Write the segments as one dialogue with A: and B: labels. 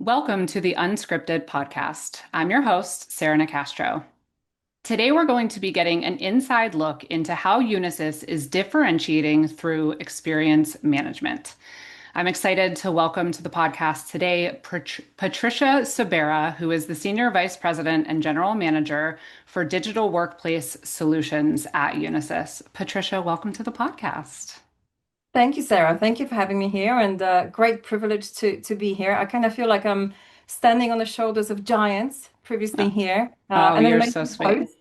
A: Welcome to the Unscripted podcast. I'm your host, Sarah Nicastro. Today, we're going to be getting an inside look into how Unisys is differentiating through experience management. I'm excited to welcome to the podcast today Patrycja Sobera, who is the Senior Vice President and General Manager for Digital Workplace Solutions at Unisys. Patrycja, welcome to the podcast.
B: Thank you, Sarah. Thank you for having me here, and great privilege to be here. I kind of feel like I'm standing on the shoulders of giants previously
A: Oh,
B: here,
A: oh,
B: and an
A: you're so
B: amazing
A: sweet.
B: host,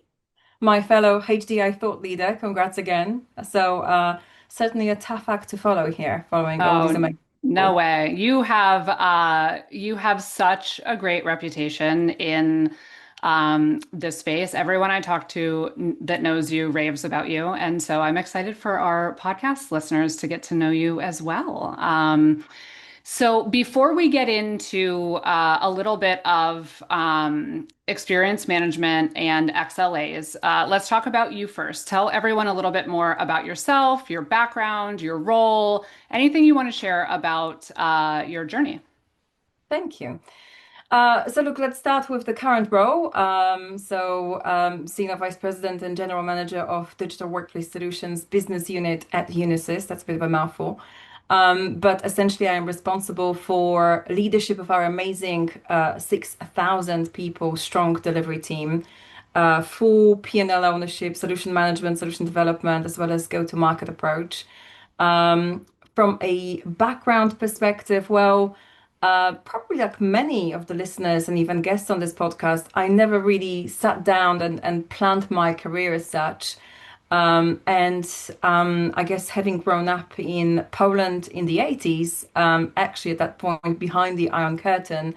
B: my fellow HDI thought leader. Congrats again. Certainly a tough act to follow here, following all these
A: Oh,
B: amazing
A: no
B: people.
A: way. You have such a great reputation in this space. Everyone I talk to that knows you raves about you. And so I'm excited for our podcast listeners to get to know you as well. So before we get into a little bit of experience management and XLAs, let's talk about you first. Tell everyone a little bit more about yourself, your background, your role, anything you want to share about your journey.
B: Thank you. Look, let's start with the current role. Senior Vice President and General Manager of Digital Workplace Solutions Business Unit at Unisys. That's a bit of a mouthful. But essentially, I am responsible for leadership of our amazing 6,000 people strong delivery team, full P&L ownership, solution management, solution development, as well as go-to-market approach. Um, from a background perspective, probably like many of the listeners and even guests on this podcast, I never really sat down and planned my career as such. I guess having grown up in Poland in the 80s, actually at that point behind the Iron Curtain,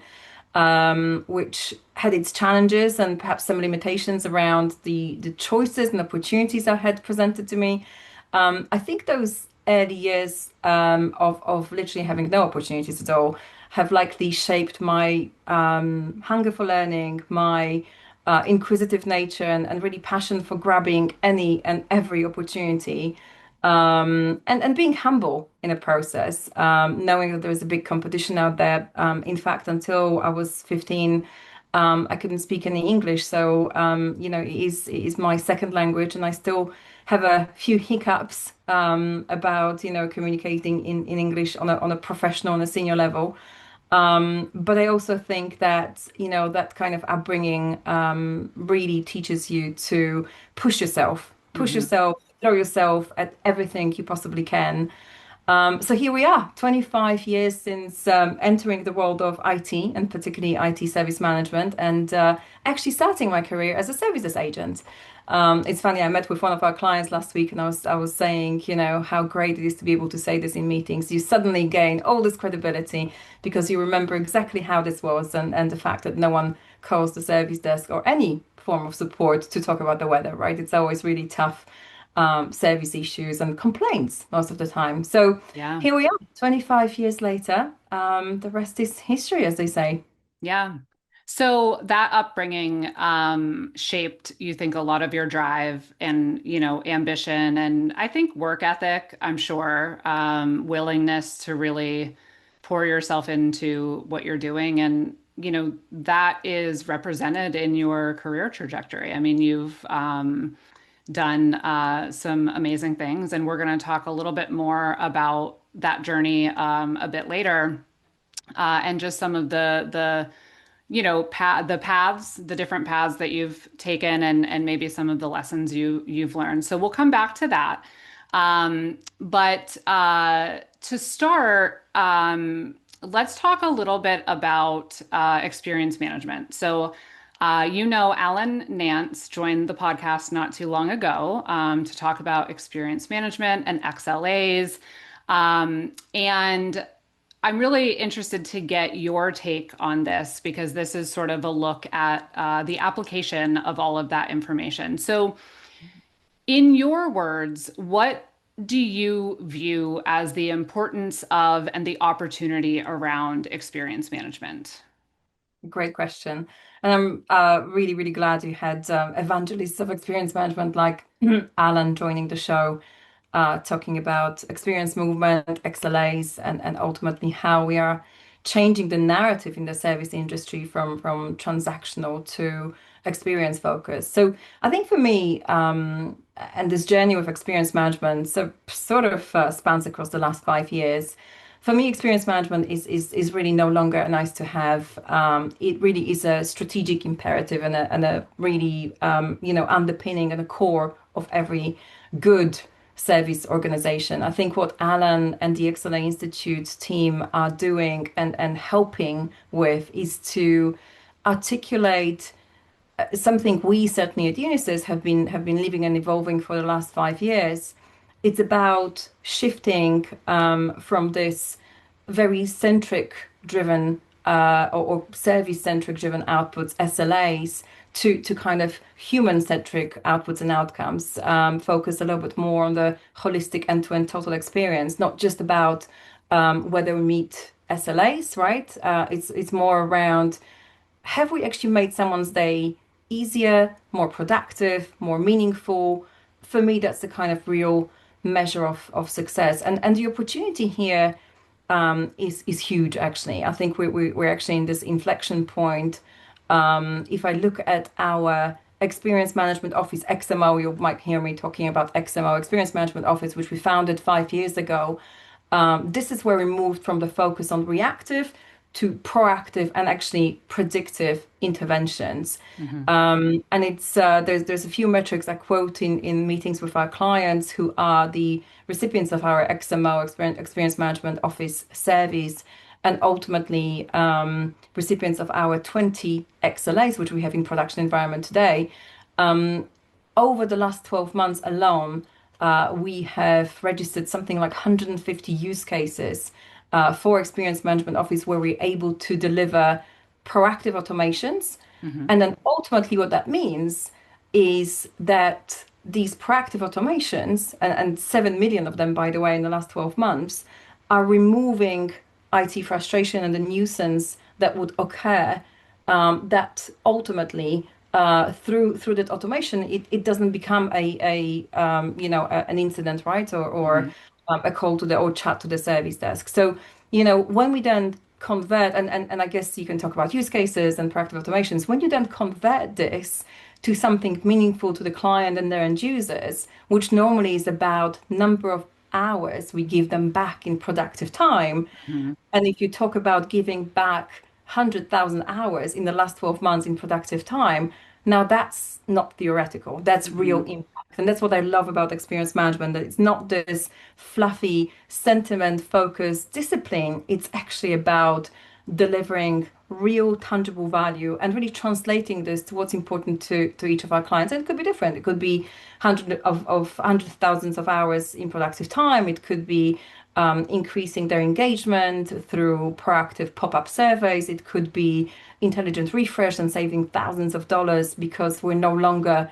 B: which had its challenges and perhaps some limitations around the choices and opportunities I had presented to me. I think those early years of literally having no opportunities at all have likely shaped my hunger for learning, my inquisitive nature, and really passion for grabbing any and every opportunity, and being humble in a process, knowing that there is a big competition out there. In fact, until I was 15, I couldn't speak any English, so it is my second language, and I still have a few hiccups about communicating in English on a professional and a senior level. But I also think that, that kind of upbringing really teaches you to push
A: Mhm.
B: yourself, throw yourself at everything you possibly can. So here we are, 25 years since entering the world of IT and particularly IT service management and actually starting my career as a services agent. It's funny, I met with one of our clients last week and I was saying, how great it is to be able to say this in meetings. You suddenly gain all this credibility because you remember exactly how this was and the fact that no one calls the service desk or any form of support to talk about the weather, right? It's always really tough service issues and complaints most of the time. So
A: Yeah.
B: here we are, 25 years later. The rest is history, as they say.
A: Yeah. So that upbringing shaped, you think, a lot of your drive and, ambition and I think work ethic, I'm sure, willingness to really pour yourself into what you're doing. And, that is represented in your career trajectory. I mean, you've done some amazing things, and we're going to talk a little bit more about that journey a bit later and just some of the the different paths that you've taken and maybe some of the lessons you've learned. So we'll come back to that. But to start, let's talk a little bit about experience management. So Alan Nance joined the podcast not too long ago to talk about experience management and XLAs. And I'm really interested to get your take on this because this is sort of a look at the application of all of that information. So, in your words, what do you view as the importance of and the opportunity around experience management?
B: Great question. And I'm really, really glad you had evangelists of experience management like Alan joining the show, talking about experience movement, XLAs, and ultimately how we are changing the narrative in the service industry from transactional to experience focused. So I think for me, and this journey with experience management sort of spans across the last 5 years. For me, experience management is really no longer a nice to have. It really is a strategic imperative and a really underpinning and a core of every good service organization. I think what Alan and the XLA Institute team are doing and helping with is to articulate something we certainly at Unisys have been living and evolving for the last 5 years. It's about shifting from this very centric driven or service centric driven outputs SLAs to kind of human centric outputs and outcomes. Focus a little bit more on the holistic end-to-end total experience, not just about whether we meet SLAs, right? It's more around, have we actually made someone's day easier, more productive, more meaningful? For me, that's the kind of real measure of success. And the opportunity here is huge, actually. I think we're actually in this inflection point. If I look at our Experience Management Office, XMO, you might hear me talking about XMO, Experience Management Office, which we founded 5 years ago. This is where we moved from the focus on reactive to proactive and actually predictive interventions.
A: Hmm.
B: And it's there's a few metrics I quote in meetings with our clients who are the recipients of our XMO Experience Management Office service, and ultimately recipients of our 20 XLAs, which we have in production environment today. Over the last 12 months alone, we have registered something like 150 use cases for Experience Management Office where we're able to deliver proactive automations.
A: Hmm.
B: And then ultimately, what that means is that these proactive automations, and 7 million of them, by the way, in the last 12 months, are removing IT frustration and the nuisance that would occur, that ultimately through that automation, it doesn't become an incident, right? Or
A: Hmm.
B: a call to the or chat to the service desk. So, when we then convert, and I guess you can talk about use cases and proactive automations, when you then convert this to something meaningful to the client and their end users, which normally is about number of hours we give them back in productive time.
A: Hmm.
B: And if you talk about giving back 100,000 hours in the last 12 months in productive time, now that's not theoretical, that's real
A: Hmm.
B: impact. And that's what I love about experience management, that it's not this fluffy, sentiment focused discipline. It's actually about delivering real tangible value and really translating this to what's important to each of our clients. And it could be different. It could be hundreds of thousands of hours in productive time. It could be increasing their engagement through proactive pop-up surveys. It could be intelligent refresh and saving thousands of dollars because we're no longer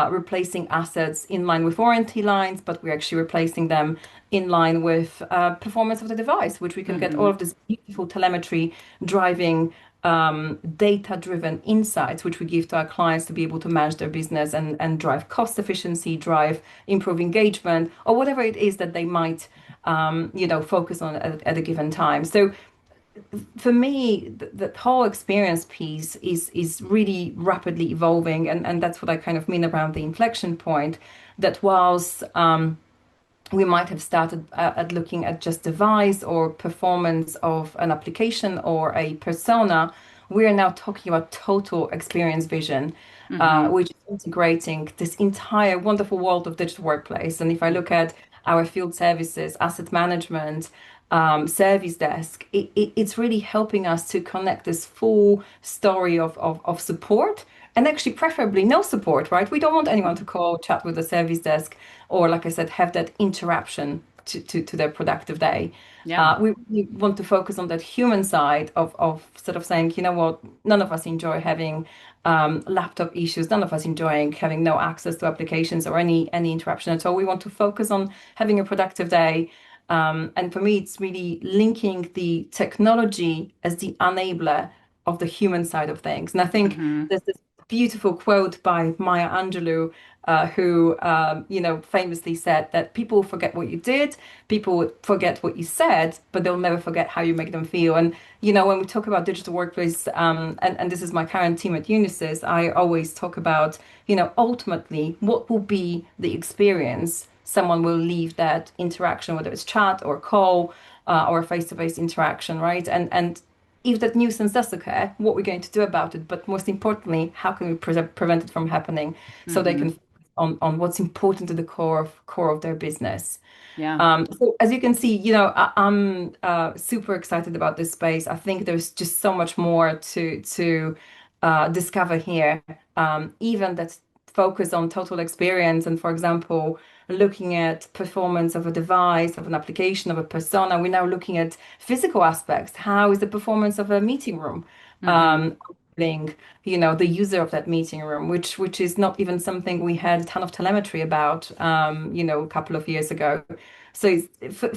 B: replacing assets in line with warranty lines, but we're actually replacing them in line with performance of the device, which we can get all
A: Hmm.
B: of this beautiful telemetry driving data-driven insights, which we give to our clients to be able to manage their business and drive cost efficiency, drive improve engagement, or whatever it is that they might focus on at a given time. So for me, the whole experience piece is really rapidly evolving, and that's what I kind of mean around the inflection point. That whilst we might have started at looking at just device or performance of an application or a persona, we are now talking about total experience vision,
A: Hmm.
B: which is integrating this entire wonderful world of digital workplace. And if I look at our field services, asset management, service desk, it's really helping us to connect this full story of support, and actually preferably no support, right? We don't want anyone to call, chat with the service desk, or like I said, have that interruption to their productive day.
A: Yeah.
B: We want to focus on that human side of sort of saying, you know what, none of us enjoy having laptop issues, none of us enjoying having no access to applications or any interruption at all. We want to focus on having a productive day. And for me, it's really linking the technology as the enabler of the human side of things. And I think
A: Hmm.
B: there's this beautiful quote by Maya Angelou, who famously said that people forget what you did, people forget what you said, but they'll never forget how you make them feel. And when we talk about digital workplace, and this is my current team at Unisys, I always talk about, ultimately what will be the experience someone will leave that interaction, whether it's chat or call, or a face-to-face interaction, right? And if that nuisance does occur, what we're going to do about it, but most importantly, how can we prevent it from happening so they can
A: Hmm.
B: focus on what's important to the core of their business.
A: Yeah.
B: So as you can see, I'm super excited about this space. I think there's just so much more to discover here. Even that focus on total experience, and for example, looking at performance of a device, of an application, of a persona. We're now looking at physical aspects. How is the performance of a meeting room?
A: Hmm.
B: Um, being, the user of that meeting room, which is not even something we had a ton of telemetry about, a couple of years ago. So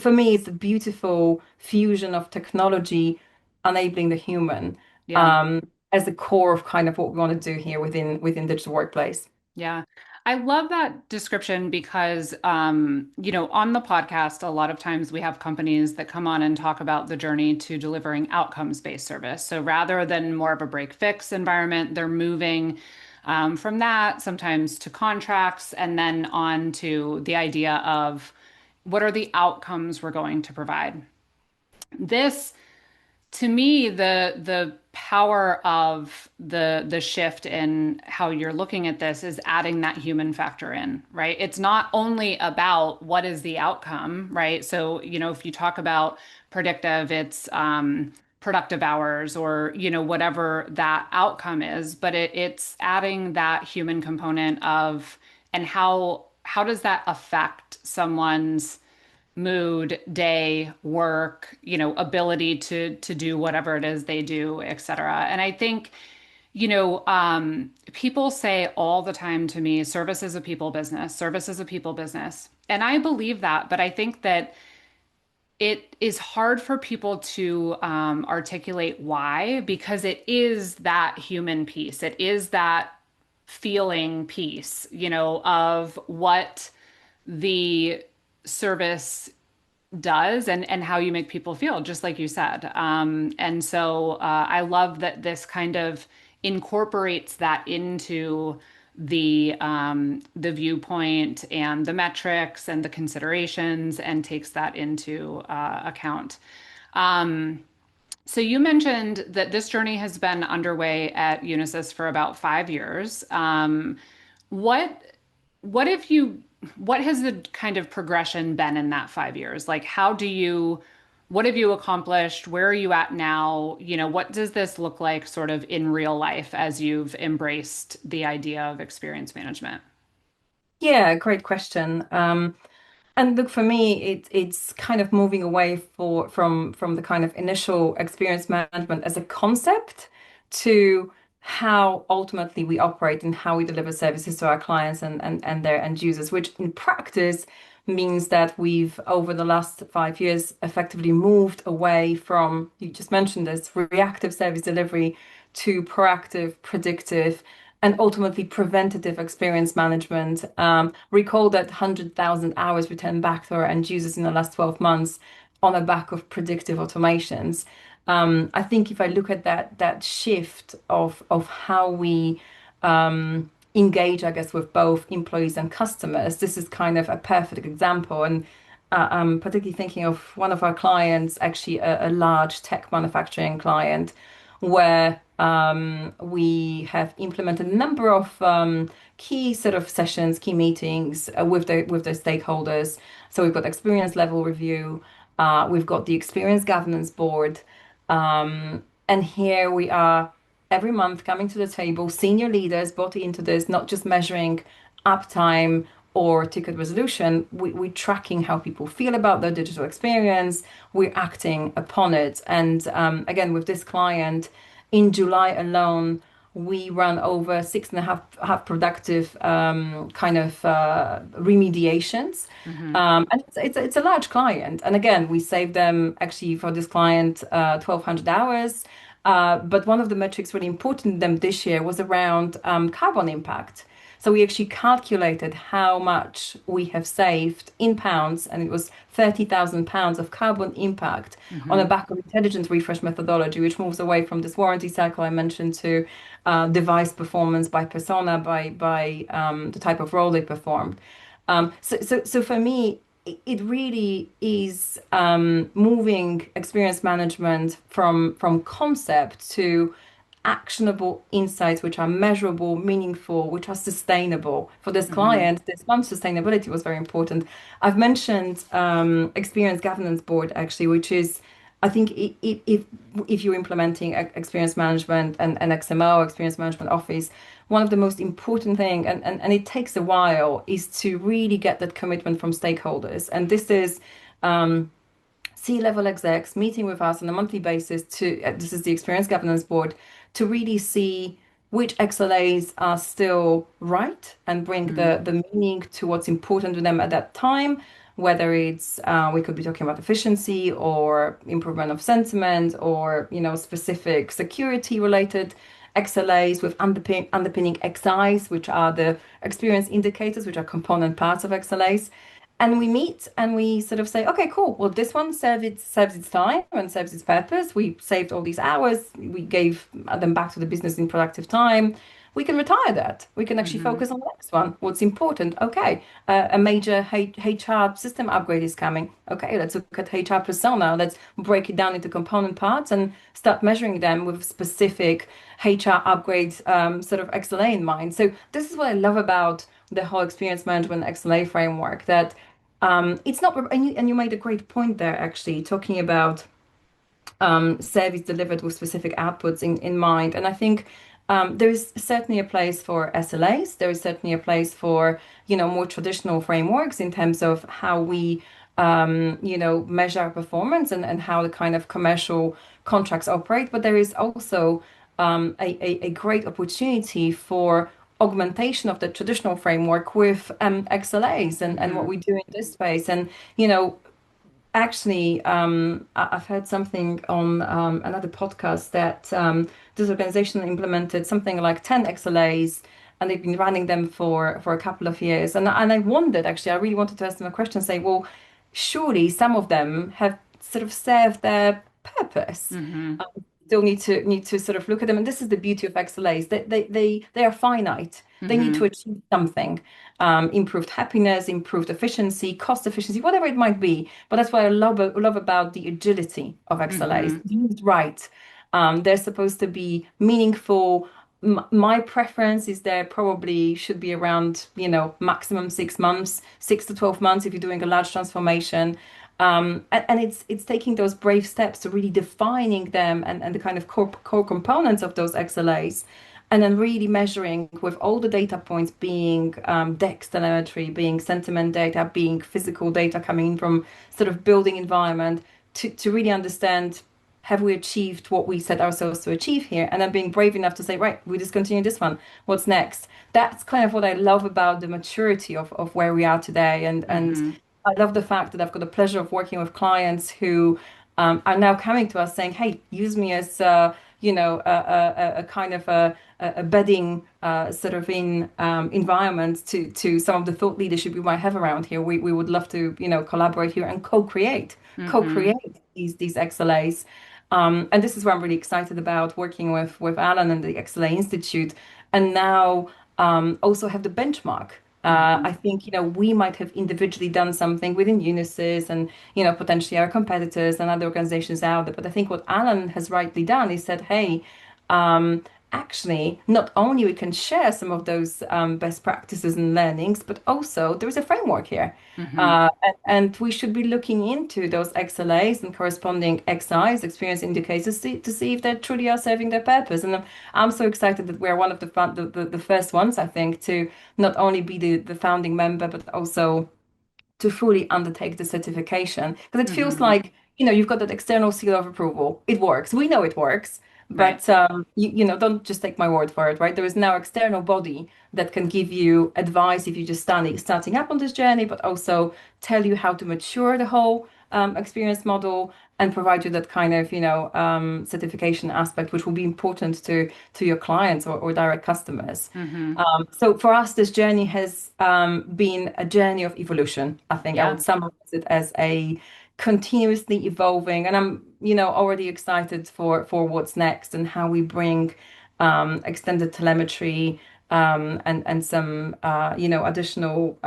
B: for me, it's a beautiful fusion of technology enabling the human
A: Yeah.
B: um, as the core of kind of what we want to do here within digital workplace.
A: Yeah. I love that description because, on the podcast, a lot of times we have companies that come on and talk about the journey to delivering outcomes-based service. So rather than more of a break fix environment, they're moving from that sometimes to contracts and then on to the idea of what are the outcomes we're going to provide. This to me, the power of the shift in how you're looking at this is adding that human factor in, right? It's not only about what is the outcome, right? So, if you talk about predictive, it's productive hours or, whatever that outcome is, but it's adding that human component of and how does that affect someone's mood, day, work, ability to do whatever it is they do, et cetera. And I think, people say all the time to me, service is a people business, service is a people business. And I believe that, but I think that it is hard for people to articulate why, because it is that human piece. It is that feeling piece, of what the service does and how you make people feel, just like you said. And so I love that this kind of incorporates that into the viewpoint and the metrics and the considerations and takes that into account. Um, so you mentioned that this journey has been underway at Unisys for about 5 years. What what if you what has the kind of progression been in that 5 years? Like what have you accomplished? Where are you at now? What does this look like sort of in real life as you've embraced the idea of experience management?
B: Yeah, great question. And look, for me, it's kind of moving away from the kind of initial experience management as a concept to how ultimately we operate and how we deliver services to our clients and their end users, which in practice means that we've, over the last 5 years, effectively moved away from, you just mentioned this, reactive service delivery to proactive, predictive, and ultimately preventative experience management. Recall that 100,000 hours returned back to our end users in the last 12 months on the back of predictive automations. I think if I look at that shift of how we engage, I guess, with both employees and customers, this is kind of a perfect example. And I'm particularly thinking of one of our clients, actually a large tech manufacturing client, where we have implemented a number of key sort of sessions, key meetings with the stakeholders. So we've got experience level review, we've got the experience governance board, and here we are every month coming to the table, senior leaders bought into this, not just measuring uptime or ticket resolution. We're tracking how people feel about their digital experience. We're acting upon it. And again, with this client, in July alone, we ran over six and a half productive kind of remediations.
A: Hmm.
B: And it's a large client. And again, we saved them actually for this client 1,200 hours. But one of the metrics really important to them this year was around carbon impact. So we actually calculated how much we have saved in pounds, and it was 30,000 pounds of carbon impact on the
A: Hmm.
B: back of intelligent refresh methodology, which moves away from this warranty cycle I mentioned to device performance by persona, by the type of role they performed. So for me, it really is moving experience management from concept to actionable insights, which are measurable, meaningful, which are sustainable. For this
A: Hmm.
B: client, this month sustainability was very important. I've mentioned experience governance board actually, which is I think if you're implementing experience management and XMO, experience management office, one of the most important thing, and it takes a while, is to really get that commitment from stakeholders. And this is C-level execs meeting with us on a monthly basis to, this is the experience governance board, to really see which XLAs are still right and bring
A: Hmm.
B: the meaning to what's important to them at that time, whether it's we could be talking about efficiency or improvement of sentiment or specific security related XLAs with underpinning XIs, which are the experience indicators, which are component parts of XLAs. And we meet and we sort of say, okay, cool. Well, this one serves its time and serves its purpose. We saved all these hours. We gave them back to the business in productive time. We can retire that. We can actually
A: Hmm.
B: focus on the next one. What's important? Okay, a major HR system upgrade is coming. Okay, let's look at HR persona. Let's break it down into component parts and start measuring them with specific HR upgrade sort of XLA in mind. So this is what I love about the whole experience management XLA framework, that it's not, and you made a great point there, actually, talking about service delivered with specific outputs in mind. And I think there is certainly a place for SLAs. There is certainly a place for, more traditional frameworks in terms of how we, measure our performance and how the kind of commercial contracts operate. But there is also a great opportunity for augmentation of the traditional framework with XLAs and what
A: Hmm.
B: we do in this space. And, actually, I've heard something on another podcast that this organization implemented something like 10 XLAs, and they've been running them for a couple of years. And I wondered, actually, I really wanted to ask them a question, say, well, surely some of them have sort of served their purpose.
A: Hmm.
B: Still need to sort of look at them. And this is the beauty of XLAs. They are finite. They need to
A: Hmm.
B: achieve something. Improved happiness, improved efficiency, cost efficiency, whatever it might be. But that's what I love about the agility of XLAs.
A: Hmm.
B: Used right. They're supposed to be meaningful. My preference is there probably should be around, maximum 6 months, 6 to 12 months if you're doing a large transformation. And it's taking those brave steps to really defining them and the kind of core components of those XLAs, and then really measuring with all the data points being DEX telemetry, being sentiment data, being physical data coming in from sort of building environment to really understand, have we achieved what we set ourselves to achieve here? And then being brave enough to say, right, we discontinue this one. What's next? That's kind of what I love about the maturity of where we are today. And
A: Hmm.
B: I love the fact that I've got the pleasure of working with clients who are now coming to us saying, "Hey, use me as a kind of a bedding sort of in environment to some of the thought leadership we might have around here. We would love to collaborate here and
A: Hmm.
B: co-create these XLAs." And this is what I'm really excited about, working with Alan and the XLA Institute, and now also have the benchmark. I
A: Hmm.
B: think, we might have individually done something within Unisys and, potentially our competitors and other organizations out there. But I think what Alan has rightly done is said, hey, um, actually, not only we can share some of those best practices and learnings, but also there is a framework here.
A: Hmm.
B: And we should be looking into those XLAs and corresponding XIs, experience indicators, to see if they truly are serving their purpose. And I'm so excited that we're one of the first ones, I think, to not only be the founding member, but also to fully undertake the certification. Because it feels
A: Hmm.
B: like, you've got that external seal of approval. It works. We know it works.
A: Right.
B: But don't just take my word for it, right? There is now external body that can give you advice if you're just starting up on this journey, but also tell you how to mature the whole experience model and provide you that kind of, certification aspect, which will be important to your clients or direct customers.
A: Hmm.
B: So for us, this journey has been a journey of evolution. I think I would
A: Yeah.
B: summarize it as a continuously evolving, and I'm, already excited for what's next and how we bring extended telemetry and some additional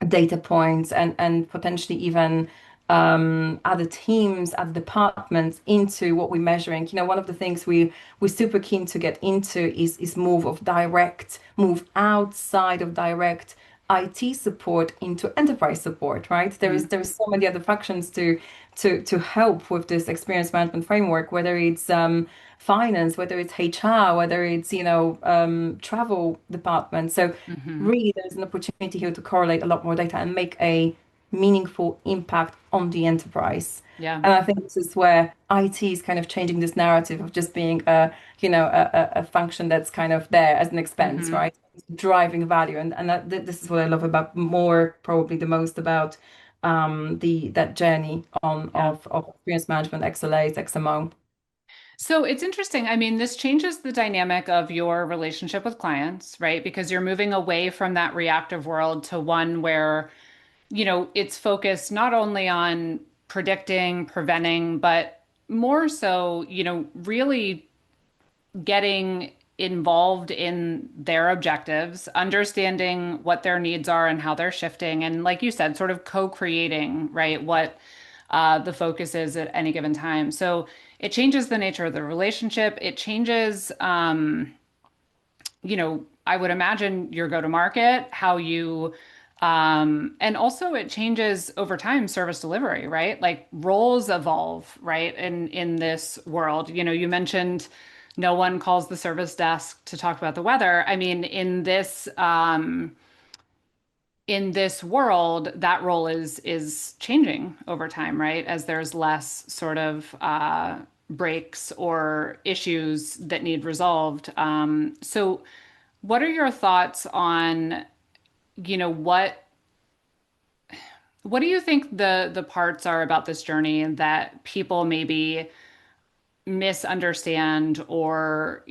B: data points and potentially even other teams, other departments into what we're measuring. One of the things we're super keen to get into is move outside of direct IT support into enterprise support, right? There's so many other functions to help with this experience management framework, whether it's finance, whether it's HR, whether it's travel department. So
A: Hmm.
B: really there's an opportunity here to correlate a lot more data and make a meaningful impact on the enterprise.
A: Yeah.
B: And I think this is where IT is kind of changing this narrative of just being a function that's kind of there as an expense,
A: Hmm.
B: right? Driving value. And this is what I love about more, probably the most about the that journey on
A: Yeah.
B: of experience management, XLAs, XMO.
A: So it's interesting. I mean, this changes the dynamic of your relationship with clients, right? Because you're moving away from that reactive world to one where, it's focused not only on predicting, preventing, but more so, really getting involved in their objectives, understanding what their needs are and how they're shifting, and like you said, sort of co-creating, right, what the focus is at any given time. So it changes the nature of the relationship. It changes, I would imagine your go-to-market, how you, and also it changes over time service delivery, right? Like roles evolve, right? In this world, you mentioned no one calls the service desk to talk about the weather. I mean, in this world, that role is changing over time, right? As there's less sort of breaks or issues that need resolved. So what are your thoughts on, what do you think the parts are about this journey that people maybe misunderstand or,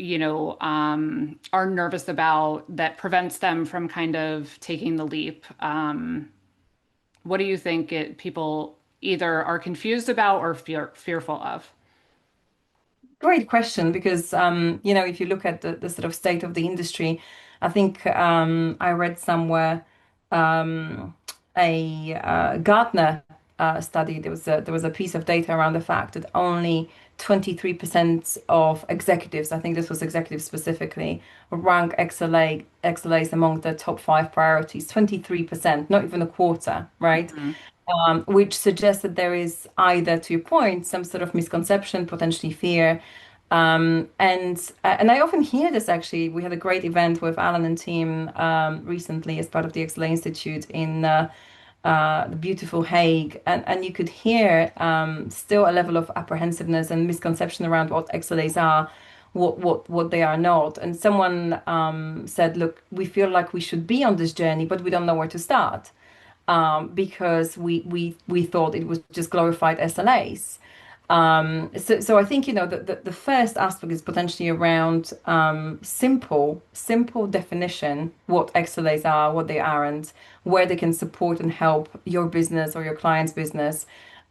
A: are nervous about that prevents them from kind of taking the leap? What do you think people either are confused about or fearful of?
B: Great question, because if you look at the sort of state of the industry, I think I read somewhere um, a Gartner study. There was a piece of data around the fact that only 23% of executives, I think this was executives specifically, rank XLAs among the top five priorities. 23%, not even a quarter, right?
A: Mhm.
B: Which suggests that there is either, to your point, some sort of misconception, potentially fear. And I often hear this actually. We had a great event with Alan and team recently as part of the XLA Institute in the beautiful Hague, and you could hear still a level of apprehensiveness and misconception around what XLAs are, what they are not. And someone said, "Look, we feel like we should be on this journey, but we don't know where to start." Because we thought it was just glorified SLAs. So I think the first aspect is potentially around simple definition, what XLAs are, what they aren't, where they can support and help your business or your client's business.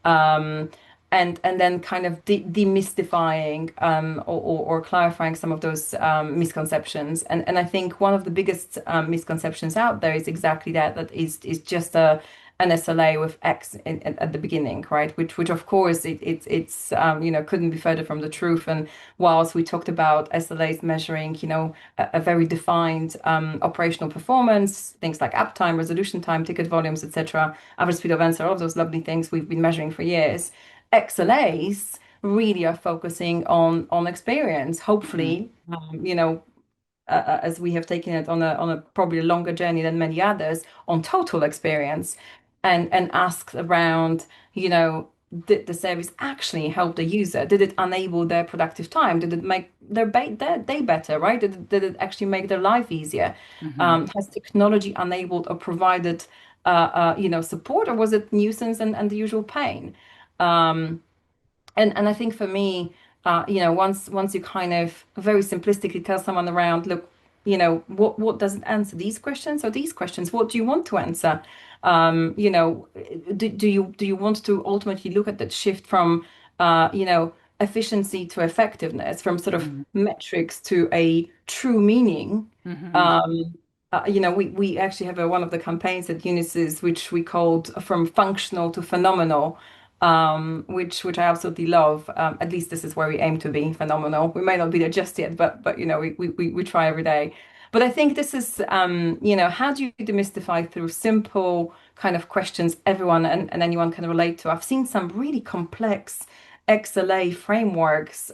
B: Um, and then kind of demystifying or clarifying some of those misconceptions. And I think one of the biggest misconceptions out there is exactly that is just an SLA with X at the beginning, right? Which of course it's couldn't be further from the truth. And whilst we talked about SLAs measuring a very defined operational performance, things like uptime, resolution time, ticket volumes, etc., average speed of answer, all of those lovely things we've been measuring for years. XLAs really are focusing on experience.
A: Mhm.
B: Hopefully, as we have taken it on a probably a longer journey than many others on total experience, and asked around, did the service actually help the user? Did it enable their productive time? Did it make their day better, right? Did it actually make their life easier?
A: Mhm.
B: Has technology enabled or provided support, or was it nuisance and the usual pain? Um, and I think for me, once you kind of very simplistically tell someone around, look, what does it answer? These questions or these questions? What do you want to answer? Do you want to ultimately look at that shift from efficiency to effectiveness, from sort of
A: Mm-hmm.
B: metrics to a true meaning?
A: Mm-hmm.
B: We actually have one of the campaigns at Unisys, which we called From Functional to Phenomenal, which I absolutely love. At least this is where we aim to be phenomenal. We may not be there just yet, but we try every day. But I think this is, how do you demystify through simple kind of questions everyone and anyone can relate to? I've seen some really complex XLA frameworks,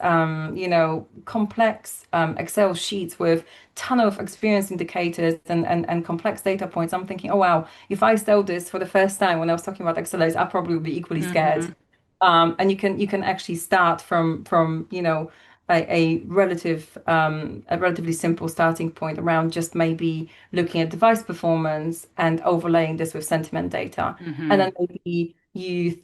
B: complex Excel sheets with ton of experience indicators and complex data points. I'm thinking, oh wow, if I saw this for the first time when I was talking about XLAs, I probably would be equally scared.
A: Mm-hmm.
B: And you can actually start from a relatively simple starting point around just maybe looking at device performance and overlaying this with sentiment data. And
A: Mm-hmm.
B: then maybe you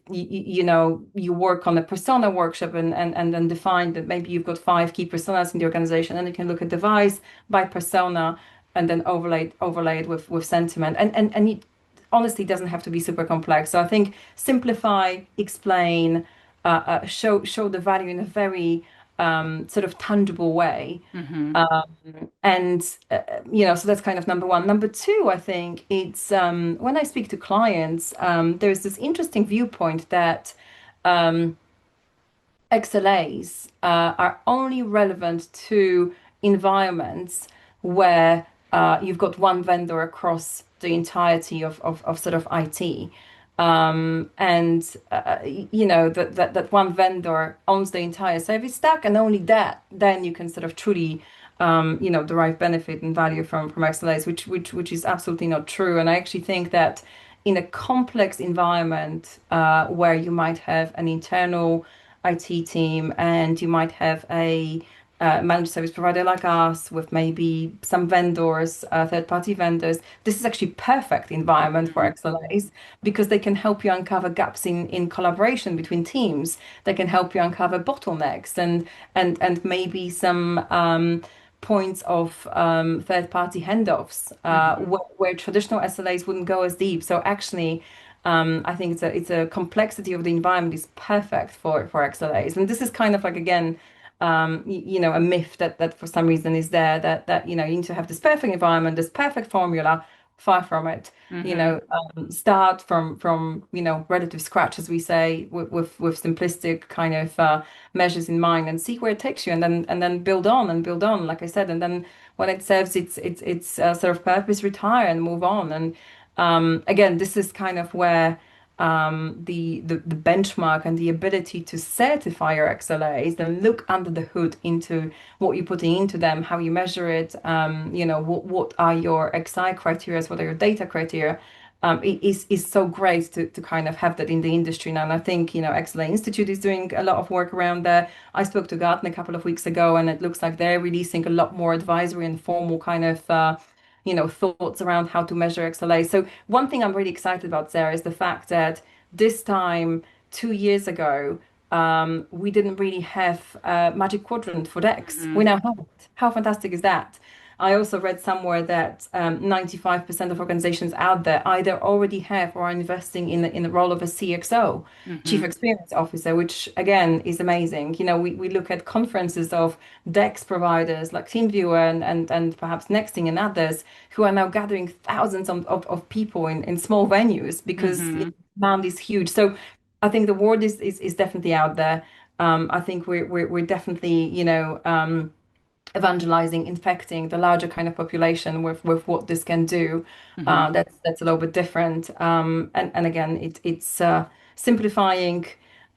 B: work on a persona workshop and then define that maybe you've got 5 key personas in the organization, and you can look at device by persona and then overlay it with sentiment. And it honestly doesn't have to be super complex. So I think simplify, explain, show the value in a very sort of tangible way.
A: Mm-hmm.
B: And so that's kind of number one. Number two, I think it's when I speak to clients, there's this interesting viewpoint that um, XLAs are only relevant to environments where you've got one vendor across the entirety of sort of IT. And that one vendor owns the entire service stack, and only that, then you can sort of truly derive benefit and value from XLAs, which is absolutely not true. And I actually think that in a complex environment where you might have an internal IT team and you might have a managed service provider like us with maybe some vendors, third-party vendors. This is actually perfect environment for
A: Mm-hmm.
B: XLAs because they can help you uncover gaps in collaboration between teams. They can help you uncover bottlenecks and maybe some points of third-party handoffs
A: Mm-hmm.
B: where traditional SLAs wouldn't go as deep. So actually, I think it's a complexity of the environment is perfect for XLAs, and this is kind of like again, a myth that for some reason is there that you need to have this perfect environment, this perfect formula. Far from it.
A: Mm-hmm.
B: Start from relative scratch, as we say, with simplistic kind of measures in mind, and see where it takes you, and then build on and build on, like I said, and then when it serves its sort of purpose, retire and move on. And again, this is kind of where the benchmark and the ability to certify your XLAs, then look under the hood into what you're putting into them, how you measure it, what are your XI criteria, what are your data criteria. It is so great to kind of have that in the industry now. And I think, XLA Institute is doing a lot of work around there. I spoke to Gartner a couple of weeks ago, and it looks like they're releasing a lot more advisory and formal kind of thoughts around how to measure XLA. So one thing I'm really excited about, Sarah, is the fact that this time 2 years ago, we didn't really have a Magic Quadrant for DEX. We
A: Mm-hmm.
B: now have it. How fantastic is that? I also read somewhere that 95% of organizations out there either already have or are investing in the role of a CXO, Chief
A: Mm-hmm.
B: Experience Officer, which again is amazing. We look at conferences of DEX providers like TeamViewer and perhaps Nexting and others who are now gathering thousands of people in small venues because
A: Mm-hmm.
B: demand is huge. So I think the word is definitely out there. I think we're definitely, evangelizing, infecting the larger kind of population with what this can do.
A: Mm-hmm.
B: That's a little bit different. And again, it's simplifying,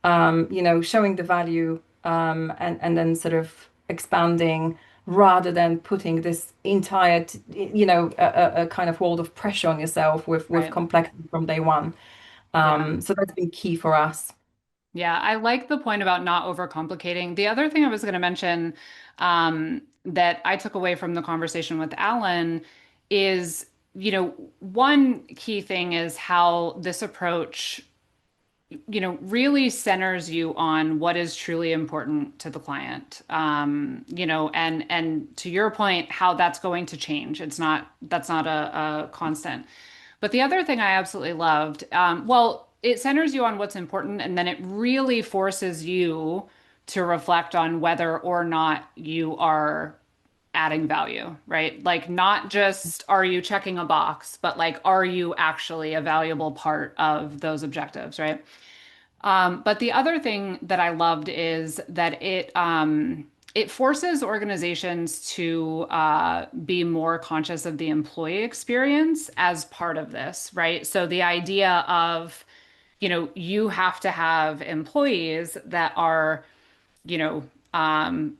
B: showing the value, and then sort of expanding rather than putting this entire, a kind of world of pressure on yourself with
A: Right.
B: complexity from day one.
A: Yeah.
B: So that's been key for us.
A: Yeah, I like the point about not overcomplicating. The other thing I was going to mention that I took away from the conversation with Alan is one key thing is how this approach, really centers you on what is truly important to the client. And to your point, how that's going to change. That's not a constant. But the other thing I absolutely loved, well, it centers you on what's important, and then it really forces you to reflect on whether or not you are adding value, right? Like, not just are you checking a box, but like, are you actually a valuable part of those objectives, right? But the other thing that I loved is that it forces organizations to be more conscious of the employee experience as part of this, right? So the idea of, you have to have employees that are,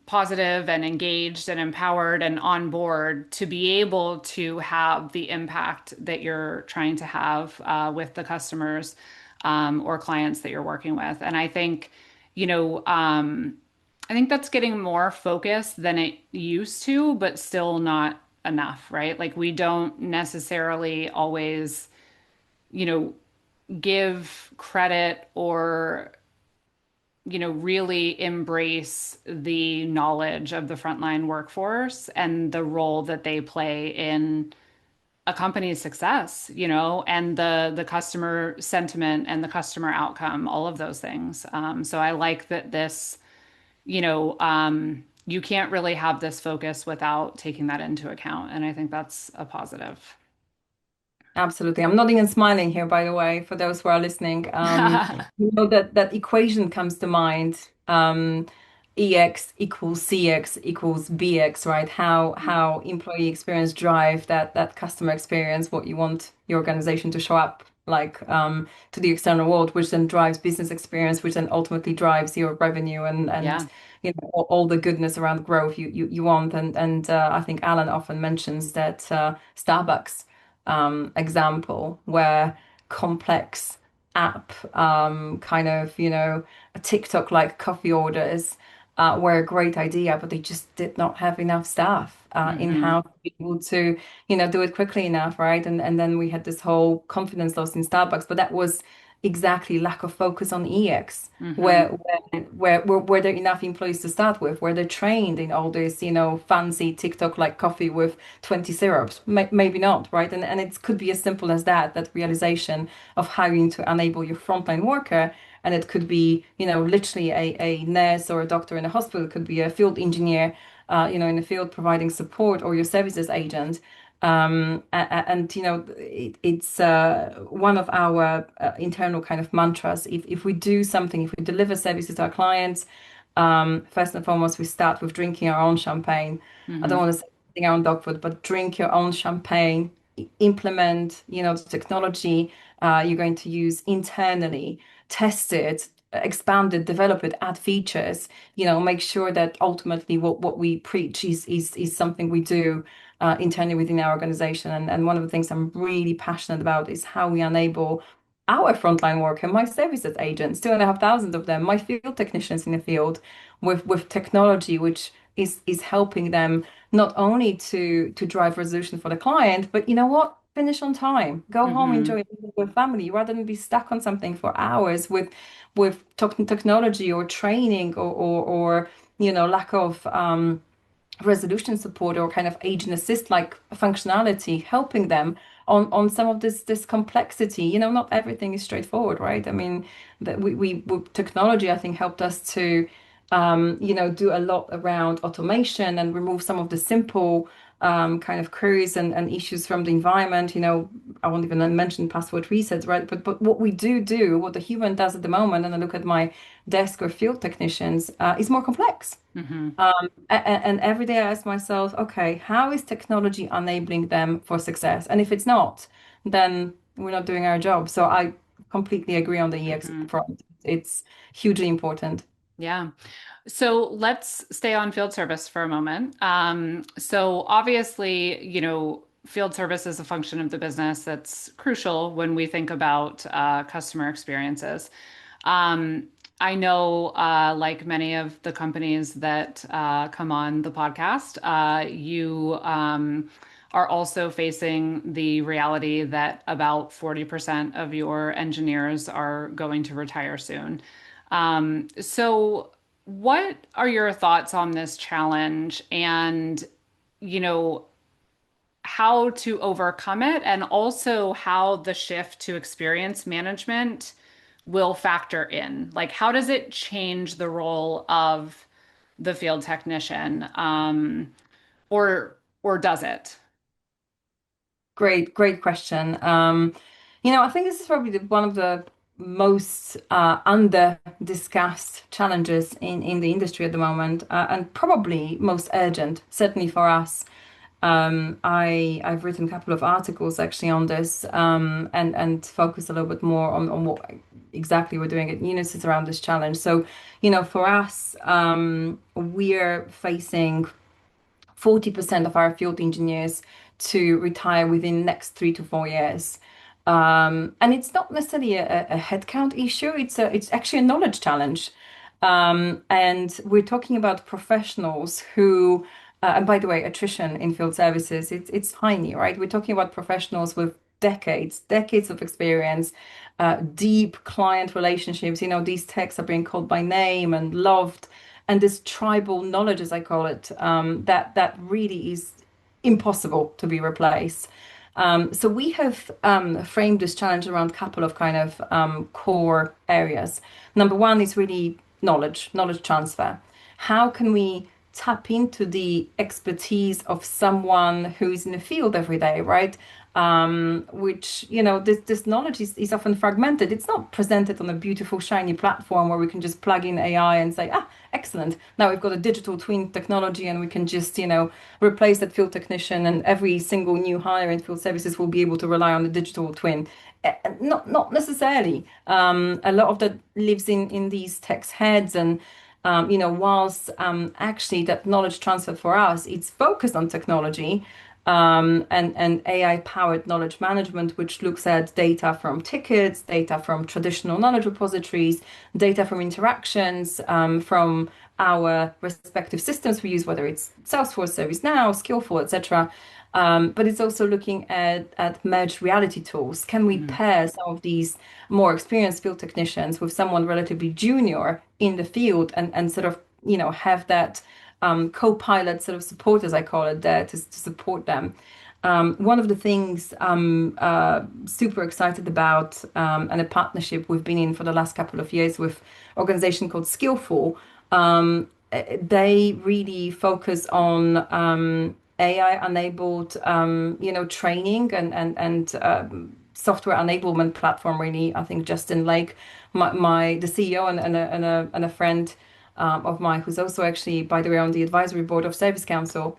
A: positive and engaged and empowered and on board to be able to have the impact that you're trying to have with the customers or clients that you're working with. And you know, um, I think that's getting more focused than it used to, but still not enough, right? Like, we don't necessarily always, you know, give credit or really embrace the knowledge of the frontline workforce and the role that they play in a company's success, and the customer sentiment and the customer outcome, all of those things. So I like that you can't really have this focus without taking that into account. And I think that's a positive.
B: Absolutely. I'm nodding and smiling here, by the way, for those who are listening. That equation comes to mind. EX equals CX equals BX, right? How employee experience drive that customer experience, what you want your organization to show up like to the external world, which then drives business experience, which then ultimately drives your revenue and
A: Yeah.
B: all the goodness around growth you want. And I think Alan often mentions that Starbucks example where complex app kind of, a TikTok like coffee orders were a great idea, but they just did not have enough staff
A: Hmm.
B: in-house to be able to, do it quickly enough, right? And then we had this whole confidence loss in Starbucks, but that was exactly lack of focus on EX.
A: Hmm.
B: Were there enough employees to start with? Were they trained in all this, fancy TikTok like coffee with 20 syrups? Maybe not, right? And it could be as simple as that realization of how you need to enable your frontline worker. And it could be, literally a nurse or a doctor in a hospital, it could be a field engineer, in the field providing support or your services agent. It's one of our internal kind of mantras. If we do something, if we deliver services to our clients, first and foremost, we start with drinking our own champagne. I don't
A: Hmm.
B: want to say drinking our own dog food, but drink your own champagne. Implement, the technology you're going to use internally, test it, expand it, develop it, add features. Make sure that ultimately what we preach is something we do internally within our organization. And one of the things I'm really passionate about is how we enable our frontline worker, my services agents, 2,500 of them, my field technicians in the field, with technology, which is helping them not only to drive resolution for the client, but you know what? Finish on time, go home,
A: Hmm.
B: enjoy it with your family, rather than be stuck on something for hours with technology or training or lack of resolution support or kind of agent assist like functionality, helping them on some of this complexity. Not everything is straightforward, right? I mean, that technology, I think, helped us to do a lot around automation and remove some of the simple kind of queries and issues from the environment. I won't even mention password resets, right? But what we do, what the human does at the moment, and I look at my desk or field technicians, is more complex.
A: Hmm.
B: And every day I ask myself, okay, how is technology enabling them for success? And if it's not, then we're not doing our job. So I completely agree on the EX
A: Hmm.
B: front. It's hugely important.
A: Yeah. So let's stay on field service for a moment. So obviously, field service is a function of the business that's crucial when we think about customer experiences. Um, I know, like many of the companies that come on the podcast, you are also facing the reality that about 40% of your engineers are going to retire soon. So, what are your thoughts on this challenge and, you know, how to overcome it, and also how the shift to experience management will factor in? Like, how does it change the role of the field technician, or does it?
B: Great question. I think this is probably one of the most under discussed challenges in the industry at the moment, and probably most urgent, certainly for us. I've written a couple of articles actually on this, and focus a little bit more on what exactly we're doing at Unisys around this challenge. So, for us, we're facing 40% of our field engineers to retire within the next 3 to 4 years. And it's not necessarily a headcount issue, it's actually a knowledge challenge. And we're talking about professionals who, and by the way, attrition in field services, it's tiny, right? We're talking about professionals with decades of experience, deep client relationships. These techs are being called by name and loved, and this tribal knowledge, as I call it, that really is impossible to be replaced. So we have framed this challenge around a couple of kind of core areas. Number one is really knowledge transfer. How can we tap into the expertise of someone who is in the field every day, right? Which, this knowledge is often fragmented. It's not presented on a beautiful, shiny platform where we can just plug in AI and say, excellent. Now we've got a digital twin technology and we can just, replace that field technician, and every single new hire in field services will be able to rely on the digital twin. Not necessarily. A lot of that lives in these techs' heads, and whilst actually that knowledge transfer for us, it's focused on technology, and AI-powered knowledge management, which looks at data from tickets, data from traditional knowledge repositories, data from interactions, from our respective systems we use, whether it's Salesforce, ServiceNow, Skillful, etc. But it's also looking at merged reality tools. Can we pair some of these more experienced field technicians with someone relatively junior in the field, and sort of, have that co-pilot sort of support, as I call it, there to support them. One of the things I'm super excited about, and a partnership we've been in for the last couple of years with an organization called Skillful, they really focus on AI-enabled, training and software enablement platform. Really, I think Justin Lake, the CEO, and a friend of mine who's also actually, by the way, on the advisory board of Service Council.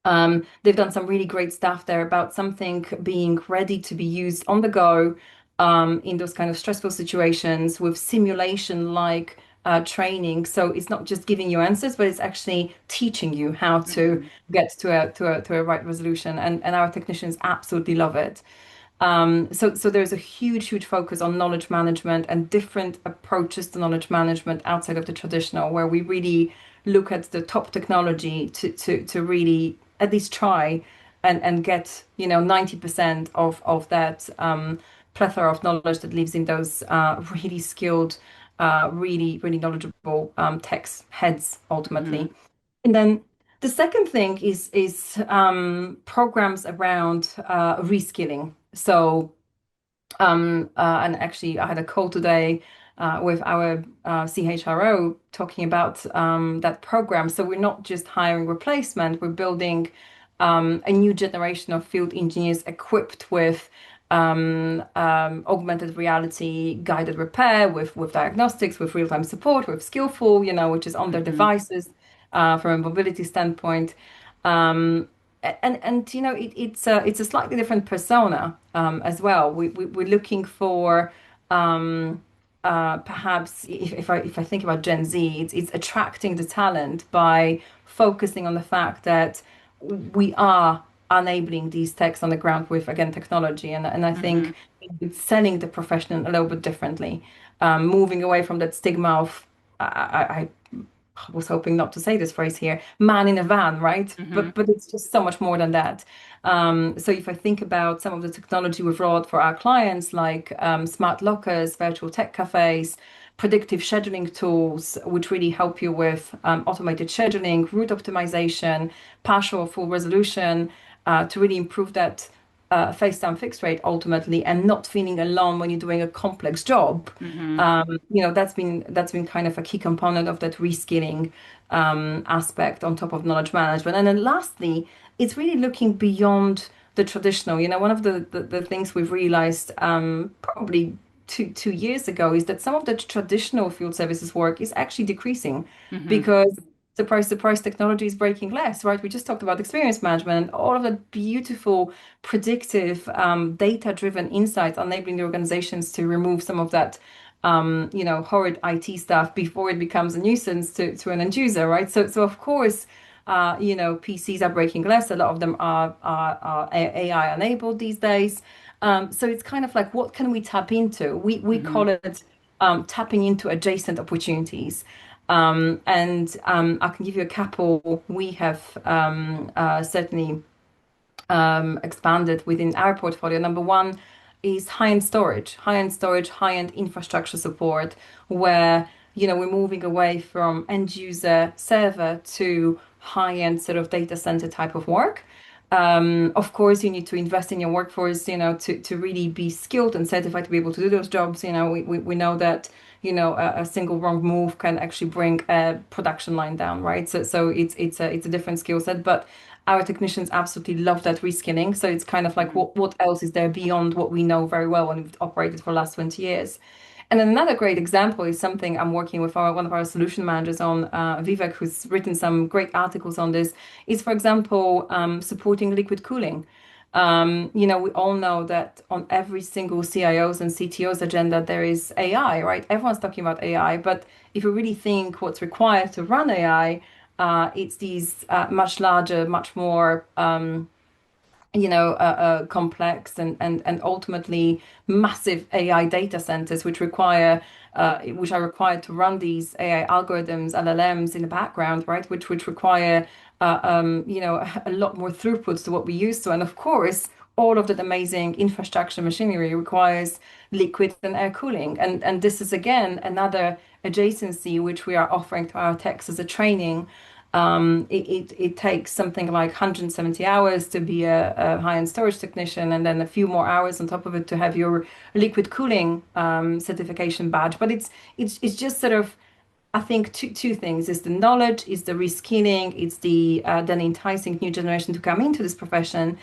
B: They've done some really great stuff there about something being ready to be used on the go, in those kind of stressful situations with simulation-like training. So it's not just giving you answers, but it's actually teaching you how to
A: Mhm.
B: get to a right resolution. And our technicians absolutely love it. So there's a huge focus on knowledge management and different approaches to knowledge management outside of the traditional, where we really look at the top technology to really at least try and get 90% of that plethora of knowledge that lives in those really skilled, really knowledgeable techs heads ultimately.
A: Mhm.
B: And then the second thing is programs around reskilling. So, and actually, I had a call today with our CHRO talking about that program. So we're not just hiring replacement; we're building a new generation of field engineers equipped with augmented reality guided repair, with diagnostics, with real-time support, with Skillful, which is on their
A: Mhm.
B: devices from a mobility standpoint. And it's a slightly different persona as well. We're looking for perhaps if I think about Gen Z, it's attracting the talent by focusing on the fact that we are enabling these techs on the ground with, again, technology, and I
A: Mhm.
B: think it's selling the profession a little bit differently, moving away from that stigma of I was hoping not to say this phrase here, man in a van, right?
A: Hmm.
B: But it's just so much more than that. So if I think about some of the technology we've wrought for our clients, like smart lockers, virtual tech cafes, predictive scheduling tools, which really help you with automated scheduling, route optimization, partial or full resolution, to really improve that face time fixed rate ultimately, and not feeling alone when you're doing a complex job.
A: Hmm.
B: That's been kind of a key component of that reskilling aspect on top of knowledge management. And then lastly, it's really looking beyond the traditional. One of the things we've realized probably two years ago is that some of the traditional field services work is actually decreasing
A: Hmm.
B: because surprise, technology is breaking less, right? We just talked about experience management, all of the beautiful predictive data-driven insights enabling the organizations to remove some of that horrid IT stuff before it becomes a nuisance to an end user, right? So of course, PCs are breaking less. A lot of them are AI enabled these days. So it's kind of like, what can we tap into? We
A: Hmm.
B: call it tapping into adjacent opportunities. I can give you a couple. We have certainly expanded within our portfolio. Number one is high-end storage, high-end infrastructure support, where we're moving away from end user server to high-end sort of data center type of work. Of course, you need to invest in your workforce, to really be skilled and certified to be able to do those jobs. We know that, a single wrong move can actually bring a production line down, right? So it's a different skill set, but our technicians absolutely love that reskilling. So it's kind of like, what else is there beyond what we know very well and we've operated for the last 20 years? And then another great example is something I'm working with one of our solution managers on, Vivek, who's written some great articles on this, is, for example, supporting liquid cooling. We all know that on every single CIO's and CTO's agenda, there is AI, right? Everyone's talking about AI, but if you really think what's required to run AI, it's these much larger, much more complex and ultimately massive AI data centers, which are required to run these AI algorithms, LLMs in the background, right? Which require a lot more throughput to what we used to, and of course. All of that amazing infrastructure machinery requires liquid and air cooling. And this is again another adjacency which we are offering to our techs as a training. It takes something like 170 hours to be a high-end storage technician, and then a few more hours on top of it to have your liquid cooling certification badge. But it's just sort of, I think, two things: is the knowledge, is the reskilling, it's the then enticing new generation to come into this profession,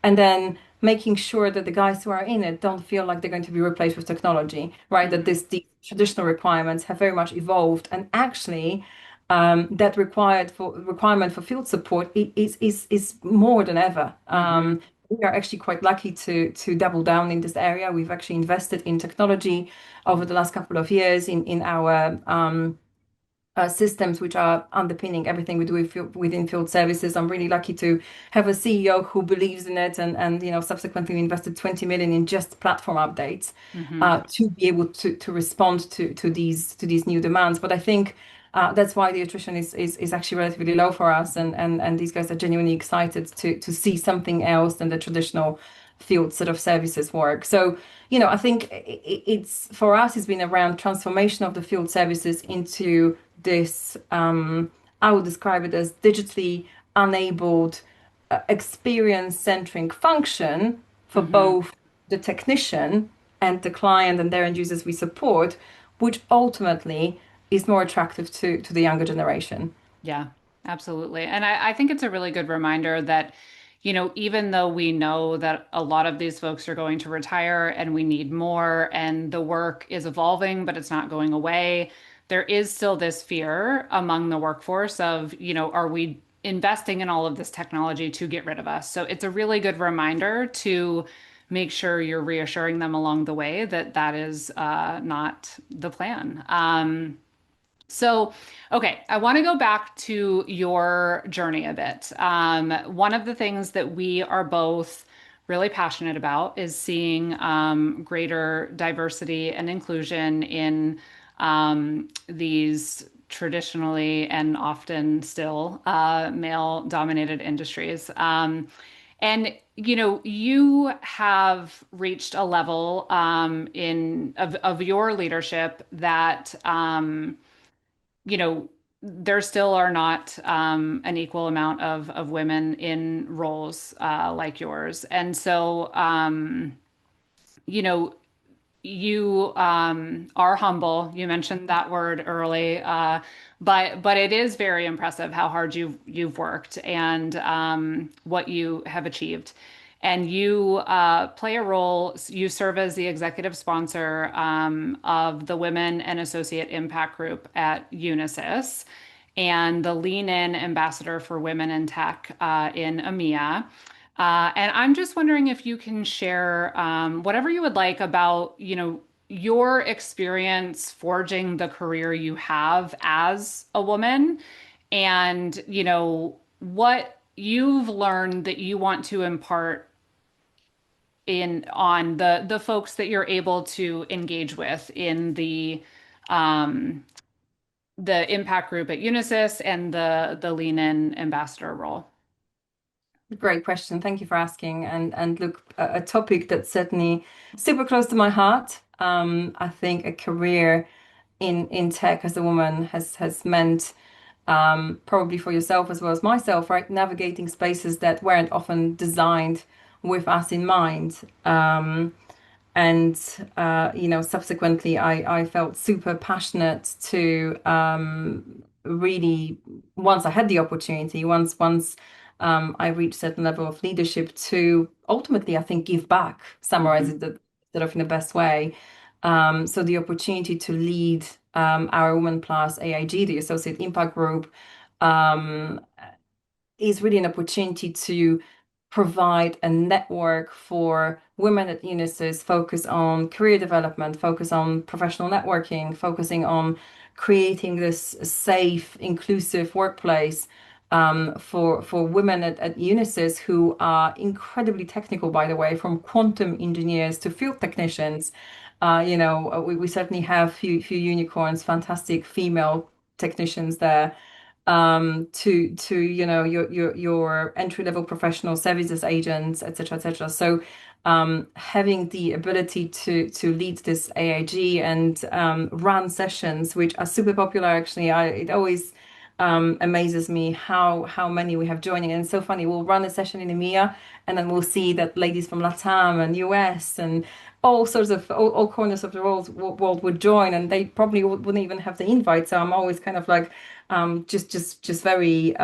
B: and then making sure that the guys who are in it don't feel like they're going to be replaced with technology, right? That
A: Hmm.
B: the traditional requirements have very much evolved, and actually that requirement for field support is more than ever.
A: Hmm.
B: We are actually quite lucky to double down in this area. We've actually invested in technology over the last couple of years in our systems which are underpinning everything we do within field services. I'm really lucky to have a CEO who believes in it, and subsequently we invested 20 million in just platform updates
A: Hmm.
B: to be able to respond to these new demands. But I think that's why the attrition is actually relatively low for us, and these guys are genuinely excited to see something else than the traditional field sort of services work. So, I think it's for us, it's been around transformation of the field services into this, I would describe it as digitally enabled, experience-centric function for
A: Hmm.
B: both the technician and the client and their end users we support, which ultimately is more attractive to the younger generation.
A: Yeah, absolutely. And I think it's a really good reminder that, even though we know that a lot of these folks are going to retire and we need more and the work is evolving, but it's not going away, there is still this fear among the workforce of, are we investing in all of this technology to get rid of us? So it's a really good reminder to make sure you're reassuring them along the way that that is not the plan. So, okay, I want to go back to your journey a bit. One of the things that we are both really passionate about is seeing greater diversity and inclusion in these traditionally and often still male dominated industries. And you have reached a level in of your leadership that you know, there still are not an equal amount of women in roles like yours. And so, you know, you are humble. You mentioned that word early, but it is very impressive how hard you've worked and what you have achieved. And you play a role. You serve as the executive sponsor of the Women and Associate Impact Group at Unisys and the Lean In Ambassador for Women in Tech in EMEA. And I'm just wondering if you can share whatever you would like about, your experience forging the career you have as a woman and, what you've learned that you want to impart in on the folks that you're able to engage with in um, the impact group at Unisys and the Lean In ambassador role.
B: Great question. Thank you for asking. And look, a topic that's certainly super close to my heart. I think a career in tech as a woman has meant probably for yourself as well as myself, right? Navigating spaces that weren't often designed with us in mind. And subsequently I felt super passionate to really, once I had the opportunity, once I reached a certain level of leadership, to ultimately, I think, give back, summarize
A: Hmm.
B: it sort of in the best way. So the opportunity to lead our Women Plus AIG, the Associate Impact Group, um, is really an opportunity to provide a network for women at Unisys, focus on career development, focus on professional networking, focusing on creating this safe, inclusive workplace for women at Unisys who are incredibly technical, by the way, from quantum engineers to field technicians. We certainly have few unicorns, fantastic female technicians there, to your entry level professional services agents, etc., etc. So having the ability to lead this AIG and run sessions, which are super popular, actually, it always amazes me how many we have joining. And it's so funny, we'll run a session in EMEA, and then we'll see that ladies from LATAM and US and all sorts of all corners of the world would join, and they probably wouldn't even have the invite. So I'm always kind of like just very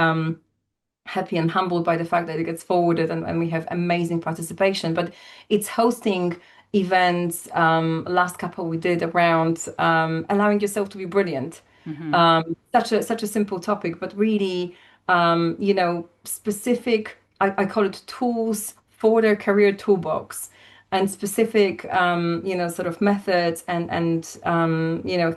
B: happy and humbled by the fact that it gets forwarded, and we have amazing participation. But it's hosting events. Last couple we did around allowing yourself to be brilliant.
A: Hmm.
B: Such a simple topic, but really, specific. I call it tools for their career toolbox, and specific, sort of methods and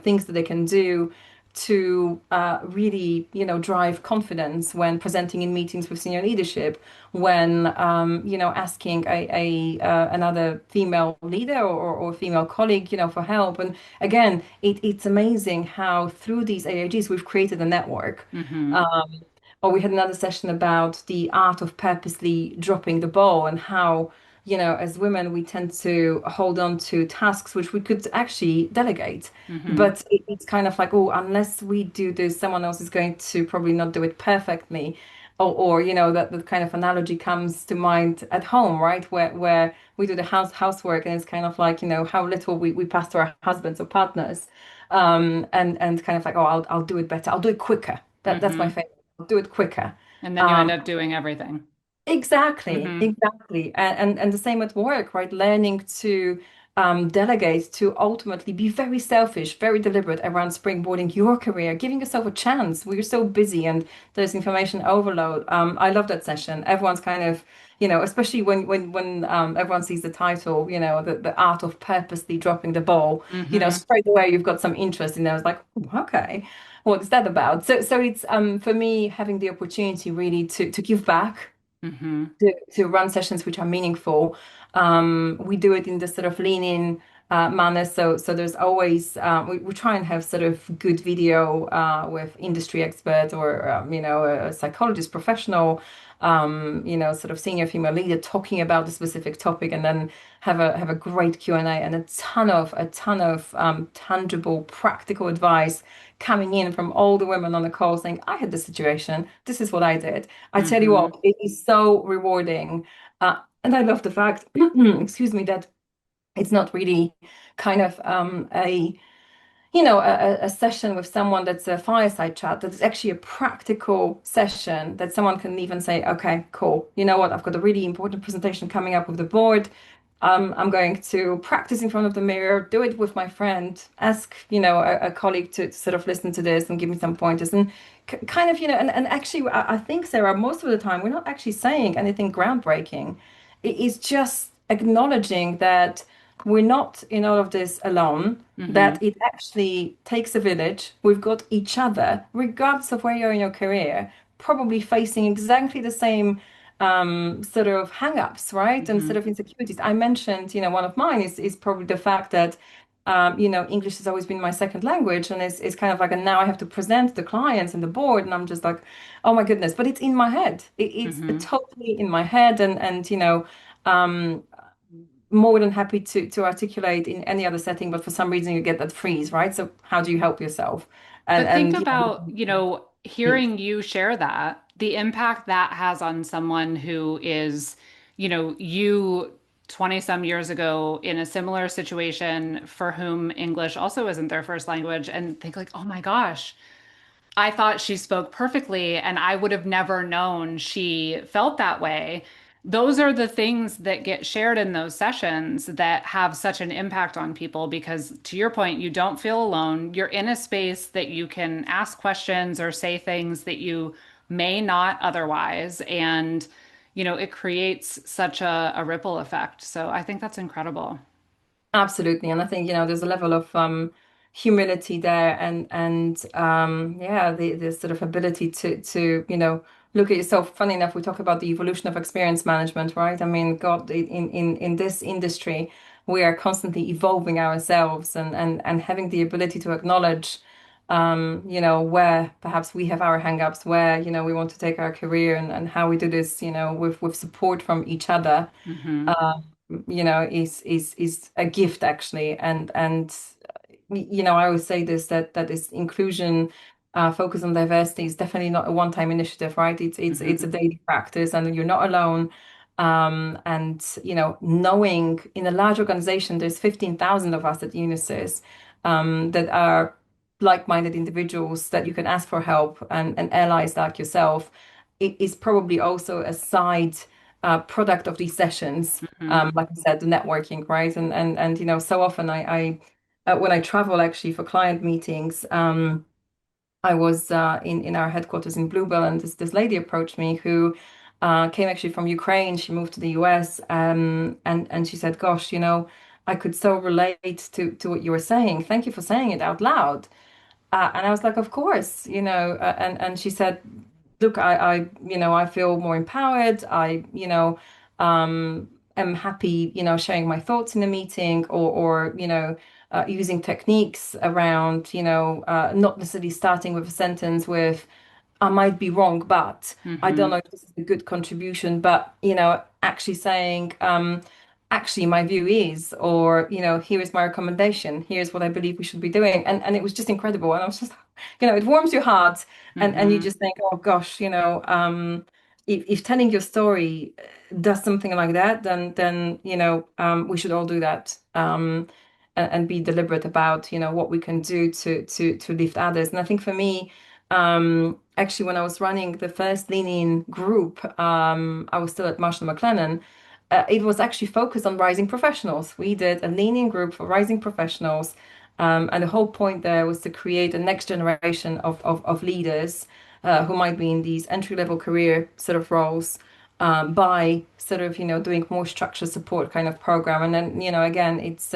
B: things that they can do to really, drive confidence when presenting in meetings with senior leadership, when, asking another female leader or female colleague, for help. And again, it's amazing how through these AIGs we've created a network.
A: Hmm.
B: Um, or we had another session about the art of purposely dropping the ball, and how, as women, we tend to hold on to tasks which we could actually delegate.
A: Hmm.
B: But it's kind of like, oh, unless we do this, someone else is going to probably not do it perfectly. Or that kind of analogy comes to mind at home, right? Where we do the housework, and it's kind of like, how little we pass to our husbands or partners. And kind of like, oh, I'll do it better. I'll do it quicker. That's my
A: Hmm.
B: favorite. I'll do it quicker.
A: And then you end
B: Um,
A: up doing everything.
B: Exactly,
A: Hmm.
B: exactly. And the same at work, right? Learning to delegate, to ultimately be very selfish, very deliberate around springboarding your career, giving yourself a chance. We're so busy and there's information overload. I love that session. Everyone's kind of, especially when everyone sees the title, the art of purposely dropping the ball,
A: Hmm.
B: straight away you've got some interest in there. It's like, "Oh, okay, what is that about?" So it's for me, having the opportunity really to give back,
A: Hmm.
B: to run sessions which are meaningful. We do it in the sort of lean in manner. So there's always we try and have sort of good video with industry experts or a psychologist professional, sort of senior female leader talking about the specific topic, and then have a great Q&A and a ton of tangible, practical advice coming in from all the women on the call saying, I had this situation, this is what I did. I tell you
A: Hmm.
B: what, it is so rewarding. And I love the fact, excuse me, that it's not really kind of a session with someone that's a fireside chat. That's actually a practical session that someone can even say, okay, cool. You know what? I've got a really important presentation coming up with the board. I'm going to practice in front of the mirror, do it with my friend, ask, a colleague to sort of listen to this and give me some pointers and kind of, and actually, I think, Sarah, most of the time, we're not actually saying anything groundbreaking. It is just acknowledging that we're not in all of this alone,
A: Hmm.
B: that it actually takes a village. We've got each other, regardless of where you're in your career, probably facing exactly the same sort of hang-ups, right? And
A: Hmm.
B: sort of insecurities. I mentioned, one of mine is probably the fact that English has always been my second language, and it's kind of like, and now I have to present the clients and the board, and I'm just like, oh my goodness, but it's in my head. It's
A: Hmm.
B: totally in my head, and um, more than happy to articulate in any other setting, but for some reason you get that freeze, right? So how do you help yourself? And
A: But think
B: and
A: about,
B: piece.
A: hearing you share that, the impact that has on someone who is, you 20 some years ago in a similar situation for whom English also isn't their first language and think like, oh my gosh, I thought she spoke perfectly, and I would have never known she felt that way. Those are the things that get shared in those sessions that have such an impact on people because, to your point, you don't feel alone. You're in a space that you can ask questions or say things that you may not otherwise. And, it creates such a ripple effect. So I think that's incredible.
B: Absolutely. And I think, there's a level of humility there and yeah, the sort of ability to, look at yourself. Funny enough, we talk about the evolution of experience management, right? I mean, God, in this industry, we are constantly evolving ourselves and having the ability to acknowledge where perhaps we have our hang-ups, where, we want to take our career and how we do this, with support from each other
A: Hmm.
B: um, is a gift actually. And I always say this that is inclusion, focus on diversity is definitely not a one-time initiative, right? It's a
A: Hmm.
B: daily practice, and you're not alone. And knowing in a large organization, there's 15,000 of us at Unisys that are like-minded individuals that you can ask for help and allies like yourself. It is probably also a side product of these sessions.
A: Hmm.
B: Like I said, the networking, right? And so often when I travel actually for client meetings, I was in our headquarters in Bluebell, and this lady approached me who came actually from Ukraine. She moved to the US, and she said, "Gosh, I could so relate to what you were saying. Thank you for saying it out loud." And I was like, "Of course, and she said, look, I feel more empowered. Am happy, sharing my thoughts in a meeting or using techniques around, not necessarily starting with a sentence with, I might be wrong, but I don't
A: Hmm.
B: know if this is a good contribution, but, actually saying, actually my view is, or, here is my recommendation. Here's what I believe we should be doing. And it was just incredible. And I was just, it warms your heart and you
A: Hmm.
B: just think, oh gosh, if telling your story does something like that, then we should all do that, and be deliberate about what we can do to lift others. And I think for me, actually, when I was running the first Lean In group, I was still at Marshall McLennan. It was actually focused on rising professionals. We did a Lean In group for rising professionals. And the whole point there was to create a next generation of leaders who might be in these entry-level career sort of roles by sort of, doing more structured support kind of program. And then, again, it's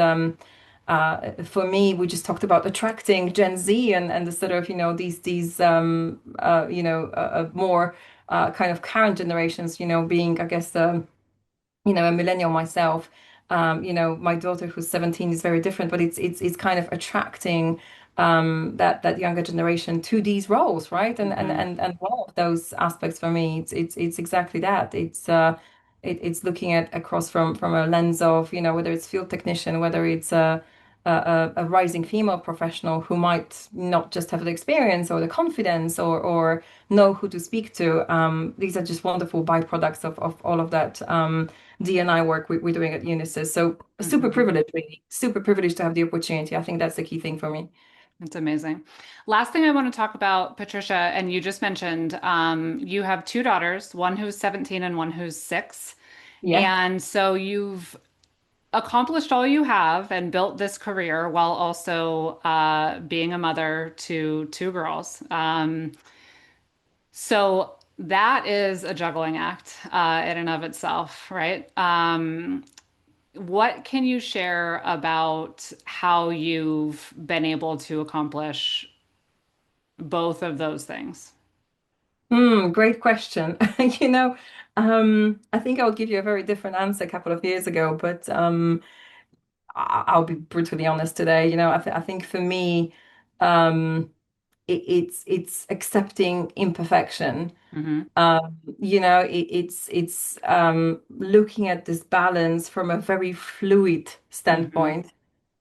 B: for me, we just talked about attracting Gen Z and the sort of, these more kind of current generations, being, I guess, a millennial myself, My daughter who's 17 is very different, but it's kind of attracting that younger generation to these roles, right?
A: Hmm.
B: And one of those aspects for me, it's exactly that. It's looking at across from a lens of, whether it's field technician, whether it's a rising female professional who might not just have the experience or the confidence or know who to speak to. These are just wonderful byproducts of all of that D&I work we're doing at Unisys. So super
A: Hmm.
B: privileged, really, super privileged to have the opportunity. I think that's the key thing for me.
A: It's amazing. Last thing I want to talk about, Patricia, and you just mentioned you have two daughters, one who's 17 and one who's 6.
B: Yeah.
A: And so you've accomplished all you have and built this career while also being a mother to two girls. So that is a juggling act in and of itself, right? What can you share about how you've been able to accomplish both of those things?
B: Great question. I think I'll give you a very different answer a couple of years ago, but I'll be brutally honest today. I think for me, it's accepting imperfection.
A: Hmm.
B: It's looking at this balance from a very fluid
A: Hmm.
B: standpoint.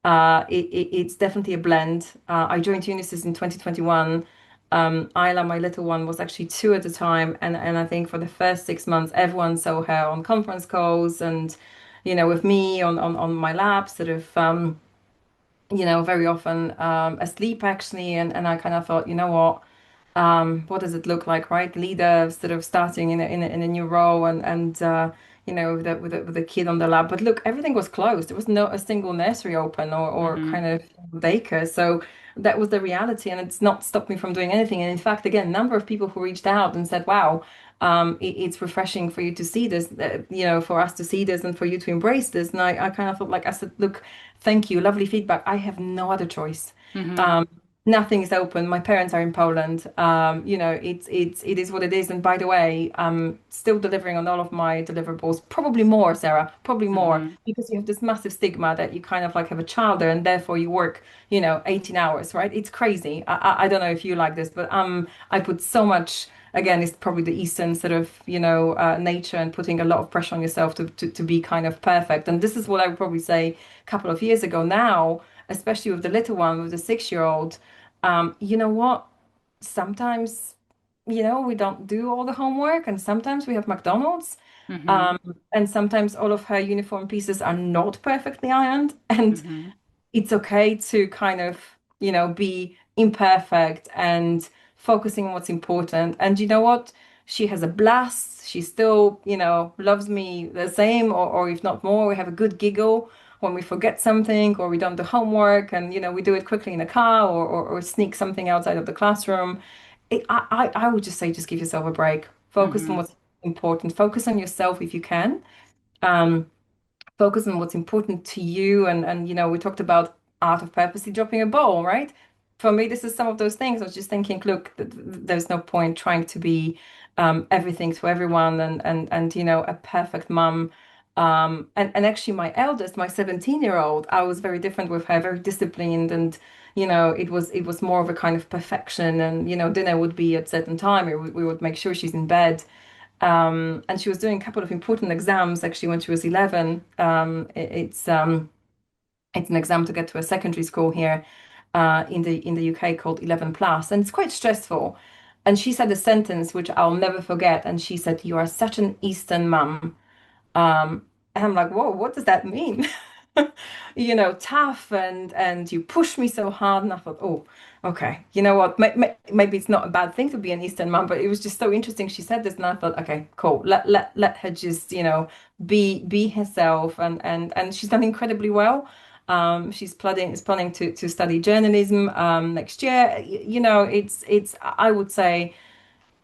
B: It's definitely a blend. I joined Unisys in 2021. Isla, my little one, was actually 2 at the time, and I think for the first 6 months, everyone saw her on conference calls and, with me on my lap, sort of, very often asleep actually, and I kind of thought, what does it look like, right? Leader sort of starting in a new role and with a kid on the lab. But look, everything was closed. There was not a single nursery open or
A: Hmm.
B: kind of daycare. So that was the reality, and it's not stopped me from doing anything. And in fact, again, number of people who reached out and said, "Wow, it's refreshing for you to see this, for us to see this and for you to embrace this." And I kind of felt like I said, "Look, thank you, lovely feedback. I have no other choice."
A: Hmm.
B: Um, Nothing is open. My parents are in Poland. It is what it is. And by the way, I'm still delivering on all of my deliverables. Probably more, Sarah. Probably more
A: Hmm.
B: because you have this massive stigma that you kind of like have a child there, and therefore you work, 18 hours, right? It's crazy. I don't know if you like this, but I put so much. Again, it's probably the Eastern sort of, nature and putting a lot of pressure on yourself to be kind of perfect. And this is what I would probably say a couple of years ago. Now, especially with the little one, with the 6-year-old. You know what? Sometimes, we don't do all the homework, and sometimes we have McDonald's.
A: Hmm.
B: Um, and sometimes all of her uniform pieces are not perfectly ironed. And
A: Hmm.
B: it's okay to kind of, be imperfect and focusing on what's important. And you know what? She has a blast. She still, loves me the same, or if not more. We have a good giggle when we forget something or we don't do homework, and we do it quickly in a car or sneak something outside of the classroom. I would just say just give yourself a break. Focus on
A: Hmm.
B: what's important. Focus on yourself if you can. Um, Focus on what's important to you, and we talked about art of purposely dropping a ball, right? For me, this is some of those things. I was just thinking, look, there's no point trying to be everything to everyone and a perfect mum. And actually my eldest, my 17-year-old, I was very different with her, very disciplined, and it was more of a kind of perfection, and dinner would be at certain time. We would make sure she's in bed. And she was doing a couple of important exams actually when she was 11. It's an exam to get to a secondary school here in the UK called 11 plus, and it's quite stressful. And she said a sentence which I'll never forget, and she said, "You are such an Eastern mum." And I'm like, whoa, what does that mean? Tough and you push me so hard. And I thought, oh, okay, you know what? Maybe it's not a bad thing to be an Eastern mom, but it was just so interesting. She said this, and I thought, okay, cool. Let her just, be herself, and she's done incredibly well. Is planning to study journalism next year. It's I would say,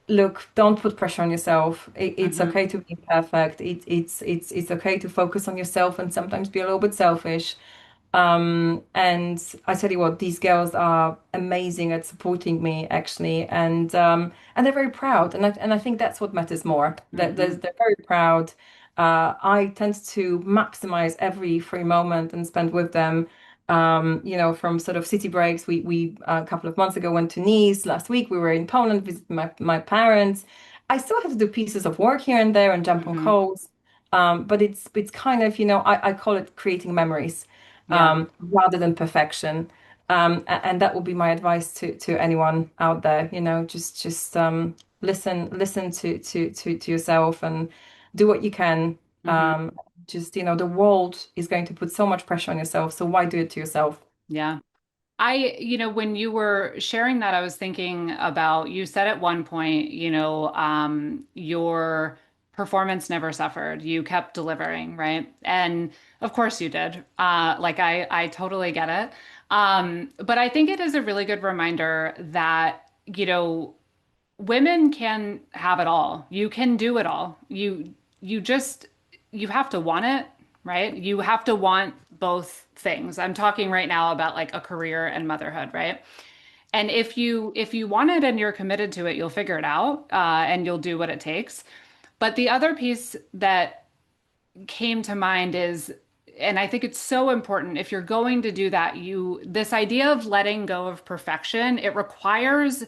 B: look, don't put pressure on yourself. It's
A: Hmm.
B: okay to be imperfect. It's okay to focus on yourself and sometimes be a little bit selfish. And I tell you what, these girls are amazing at supporting me actually, and they're very proud, and I think that's what matters more. That
A: Hmm.
B: they're very proud. I tend to maximize every free moment and spend with them. From sort of city breaks, we a couple of months ago went to Nice. Last week we were in Poland visiting my parents. I still have to do pieces of work here and there and jump on
A: Hmm.
B: calls. But it's kind of, I call it creating memories,
A: Yeah.
B: rather than perfection. And that would be my advice to anyone out there, just listen to yourself and do what you can.
A: Hmm.
B: Um, the world is going to put so much pressure on yourself, so why do it to yourself?
A: Yeah. When you were sharing that, I was thinking about, you said at one point, your performance never suffered. You kept delivering, right? And of course you did. I totally get it. But I think it is a really good reminder that, women can have it all. You can do it all. You just you have to want it, right? You have to want both things. I'm talking right now about like a career and motherhood, right? And if you want it and you're committed to it, you'll figure it out, and you'll do what it takes. But the other piece that came to mind is, and I think it's so important if you're going to do that, this idea of letting go of perfection, it requires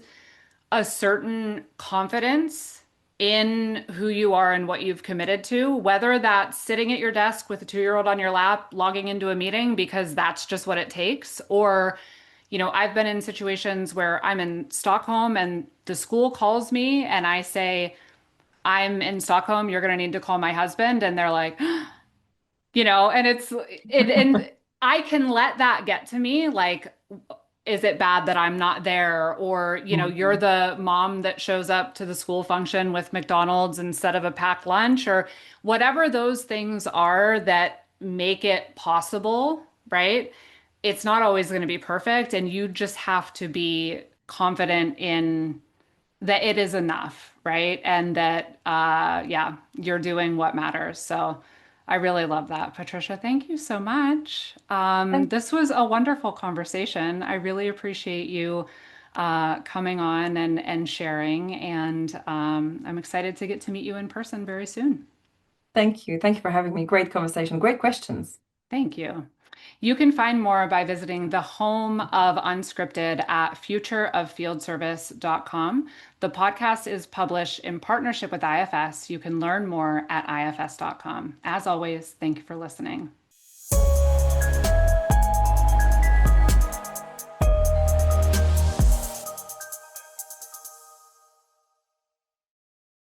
A: a certain confidence in who you are and what you've committed to, whether that's sitting at your desk with a 2-year-old on your lap, logging into a meeting because that's just what it takes. Or, I've been in situations where I'm in Stockholm and the school calls me and I say, I'm in Stockholm, you're going to need to call my husband. And they're like, and and I can let that get to me. Like, is it bad that I'm not there? Or, you're
B: Mhm.
A: the mom that shows up to the school function with McDonald's instead of a packed lunch, or whatever those things are that make it possible, right? It's not always going to be perfect. And you just have to be confident in that it is enough, right? And that, yeah, you're doing what matters. So I really love that, Patricia. Thank you so much.
B: Thank
A: This was a wonderful conversation. I really appreciate you coming on and sharing. And I'm excited to get to meet you in person very soon.
B: thank you. Thank you for having me. Great conversation. Great questions.
A: Thank you. You can find more by visiting the home of Unscripted at futureoffieldservice.com. The podcast is published in partnership with IFS. You can learn more at ifs.com. As always, thank you for listening.